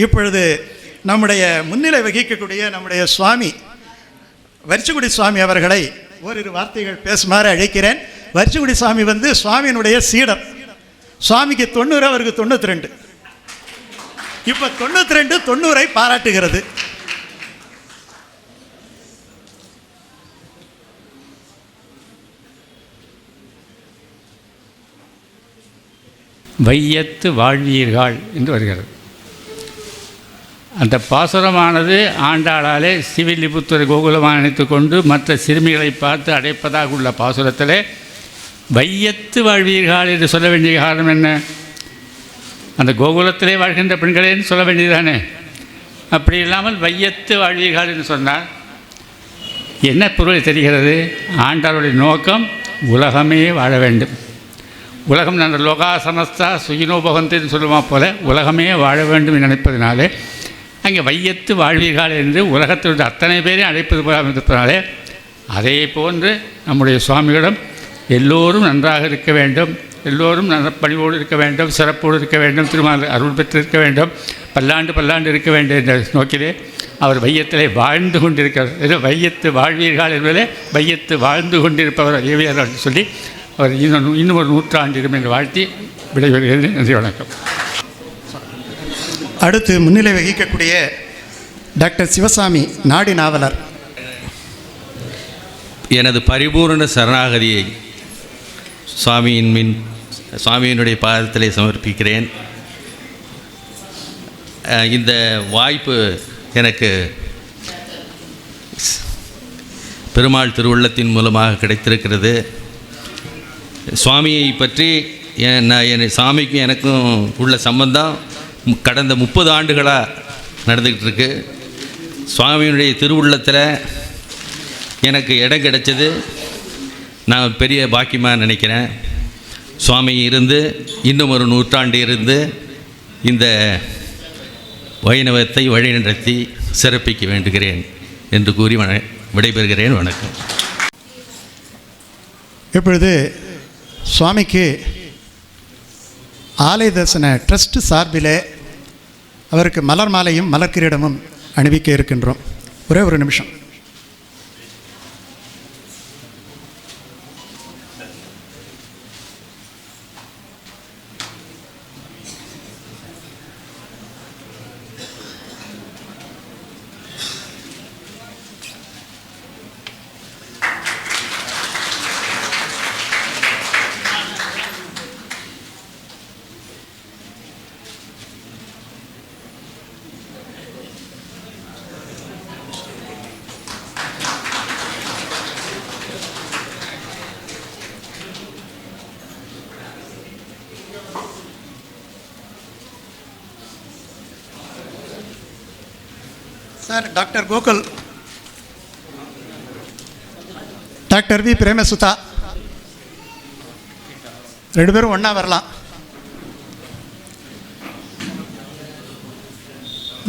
இப்பொழுது நம்முடைய முன்னிலை வகிக்கக்கூடிய நம்முடைய சுவாமி வரிச்சுக்குடி சுவாமி அவர்களை ஓரிரு வார்த்தைகள் பேசுமாறு அழைக்கிறேன். வரிச்சுக்குடி சுவாமி சுவாமியினுடைய சீடர். சுவாமிக்கு 90, அவருக்கு 92. இப்போ 92 90ஐ பாராட்டுகிறது. வையத்து வாழ்வீர்கள் என்று வருகிறது. அந்த பாசுரமானது ஆண்டாளாலே சிவில்லிபுத்தூர் கோகுலமாக நினைத்து கொண்டு மற்ற சிறுமிகளை பார்த்து அடைப்பதாக உள்ள பாசுரத்திலே வையத்து வாழ்வீர்கள் என்று சொல்ல வேண்டிய காரணம் என்ன? அந்த கோகுலத்திலே வாழ்கின்ற பெண்களேன்னு சொல்ல வேண்டியதானே. அப்படி இல்லாமல் வையத்து வாழ்வீர்கள் என்று சொன்னால் என்ன பொருள் தெரிகிறது? ஆண்டாளுடைய நோக்கம் உலகமே வாழ வேண்டும். உலகம் அந்த லோகா சமஸ்தா சுயினோபகந்தின்னு சொல்லுமா போல உலகமே வாழ வேண்டும் என்று நினைப்பதினாலே அங்கே வையத்து வாழ்வீர்கள் என்று உலகத்தினுடைய அத்தனை பேரையும் அழைப்பது போல இருப்பதனாலே அதே போன்று நம்முடைய சுவாமிகளிடம் எல்லோரும் நன்றாக இருக்க வேண்டும், எல்லோரும் பணிவோடு இருக்க வேண்டும், சிறப்போடு இருக்க வேண்டும், திருமண அருள் பெற்று இருக்க வேண்டும், பல்லாண்டு இருக்க வேண்டும் என்ற நோக்கிலே அவர் வையத்திலே வாழ்ந்து கொண்டிருக்கிறார். வையத்து வாழ்வீர்கள் என்பதிலே வையத்து வாழ்ந்து கொண்டிருப்பவர் ஏவியார் சொல்லி அவர் இன்னும் ஒரு 100 ஆண்டு என்று வாழ்த்தி விடைபெறுகிறது. நன்றி, வணக்கம். அடுத்து முன்னிலை வகிக்கக்கூடிய டாக்டர் சிவசாமி, நாடி நாவலர். எனது பரிபூர்ண சரணாகதியை சுவாமியினுடைய பாதத்திலே சமர்ப்பிக்கிறேன். இந்த வாய்ப்பு எனக்கு பெருமாள் திருவுள்ளத்தின் மூலமாக கிடைத்திருக்கிறது. சுவாமியை பற்றி சாமிக்கும் எனக்கும் உள்ள சம்பந்தம் கடந்த 30 ஆண்டுகளாக நடந்துக்கிட்டு இருக்கு. சுவாமியினுடைய திருவுள்ளத்தில் எனக்கு இடம் கிடைச்சது நான் பெரிய பாக்கியமாக நினைக்கிறேன். சுவாமி இருந்து இன்னும் ஒரு 100 ஆண்டு இருந்து இந்த வைணவத்தை வழிநடத்தி சிறப்பிக்க வேண்டுகிறேன் என்று கூறி விடைபெறுகிறேன். வணக்கம். இப்பொழுது சுவாமிக்கு ஆலய தரிசன ட்ரஸ்ட் சார்பிலே அவருக்கு மலர் மாலையும் மலர் கிரீடமும் அணிவிக்க இருக்கின்றோம். ஒரே ஒரு நிமிஷம். Sir, doctor Gokul, doctor V Premasudha 2 பேரும் ஒன்றா வரலாம்.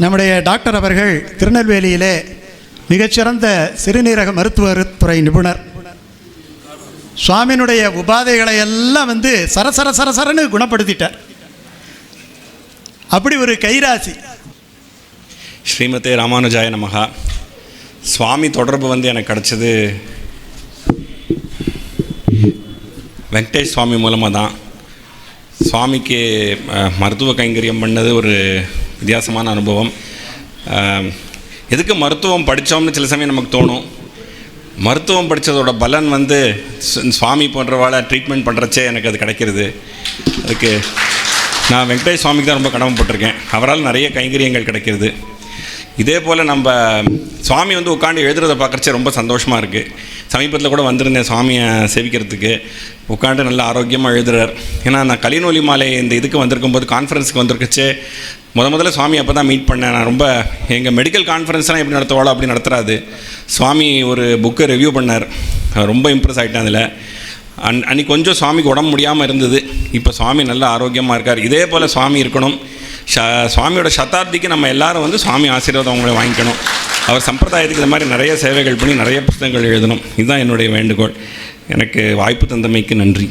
நம்முடைய டாக்டர் அவர்கள் திருநெல்வேலியிலே மிகச்சிறந்த சிறுநீரக மருத்துவத்துறை நிபுணர். சுவாமியினுடைய உபாதைகளை எல்லாம் சரசரன்னு குணப்படுத்திட்டார். அப்படி ஒரு கைராசி. ஸ்ரீமதே ராமானுஜாய நமகா. சுவாமி தொடர்பு எனக்கு கிடச்சது வெங்கடேஷ் சுவாமி மூலமாக தான். சுவாமிக்கு மருத்துவ கைங்கரியம் பண்ணது ஒரு வித்தியாசமான அனுபவம். எதுக்கு மருத்துவம் படித்தோம்னு சில சமயம் நமக்கு தோணும். மருத்துவம் படித்ததோட பலன் சுவாமி போன்றவாளை ட்ரீட்மெண்ட் பண்ணுறச்சே எனக்கு அது கிடைக்கிறது. அதுக்கு நான் வெங்கடேஷ் சுவாமிக்கு தான் ரொம்ப கடமைப்பட்டிருக்கேன். அவரால் நிறைய கைங்கரியங்கள் கிடைக்கிறது. இதே போல் நம்ம சுவாமி உட்காந்து எழுதுறதை பார்க்குறச்சே ரொம்ப சந்தோஷமாக இருக்குது. சமீபத்தில் கூட வந்திருந்தேன் சுவாமியை சேவிக்கிறதுக்கு. உட்காந்து நல்லா ஆரோக்கியமாக எழுதுறார். ஏன்னா நான் கலிநொலி மாலை இந்த இதுக்கு வந்திருக்கும்போது கான்ஃபரன்ஸுக்கு வந்திருக்கச்சே முதல்ல சுவாமி அப்போ தான் மீட் பண்ணேன். நான் ரொம்ப எங்கள் மெடிக்கல் கான்ஃபரன்ஸ்லாம் எப்படி நடத்துவாளோ அப்படி நடத்துறாது. சுவாமி ஒரு புக்கை ரிவ்யூ பண்ணார். ரொம்ப இம்ப்ரெஸ் ஆகிட்டேன் அதில். அன்றைக்கி கொஞ்சம் சுவாமிக்கு உடம்பு முடியாமல் இருந்தது. இப்போ சுவாமி நல்லா ஆரோக்கியமாக இருக்கார். இதே போல் சுவாமி இருக்கணும். சுவாமியோட சதாப்திக்கு நம்ம எல்லோரும் சுவாமி ஆசீர்வாதம் அவங்கள வாங்கிக்கணும். அவர் சம்பிரதாயத்துக்கு இந்த மாதிரி நிறைய சேவைகள் பண்ணி நிறைய புத்தகங்கள் எழுதணும். இதுதான் என்னுடைய வேண்டுகோள். எனக்கு வாய்ப்பு தந்தமைக்கு நன்றி.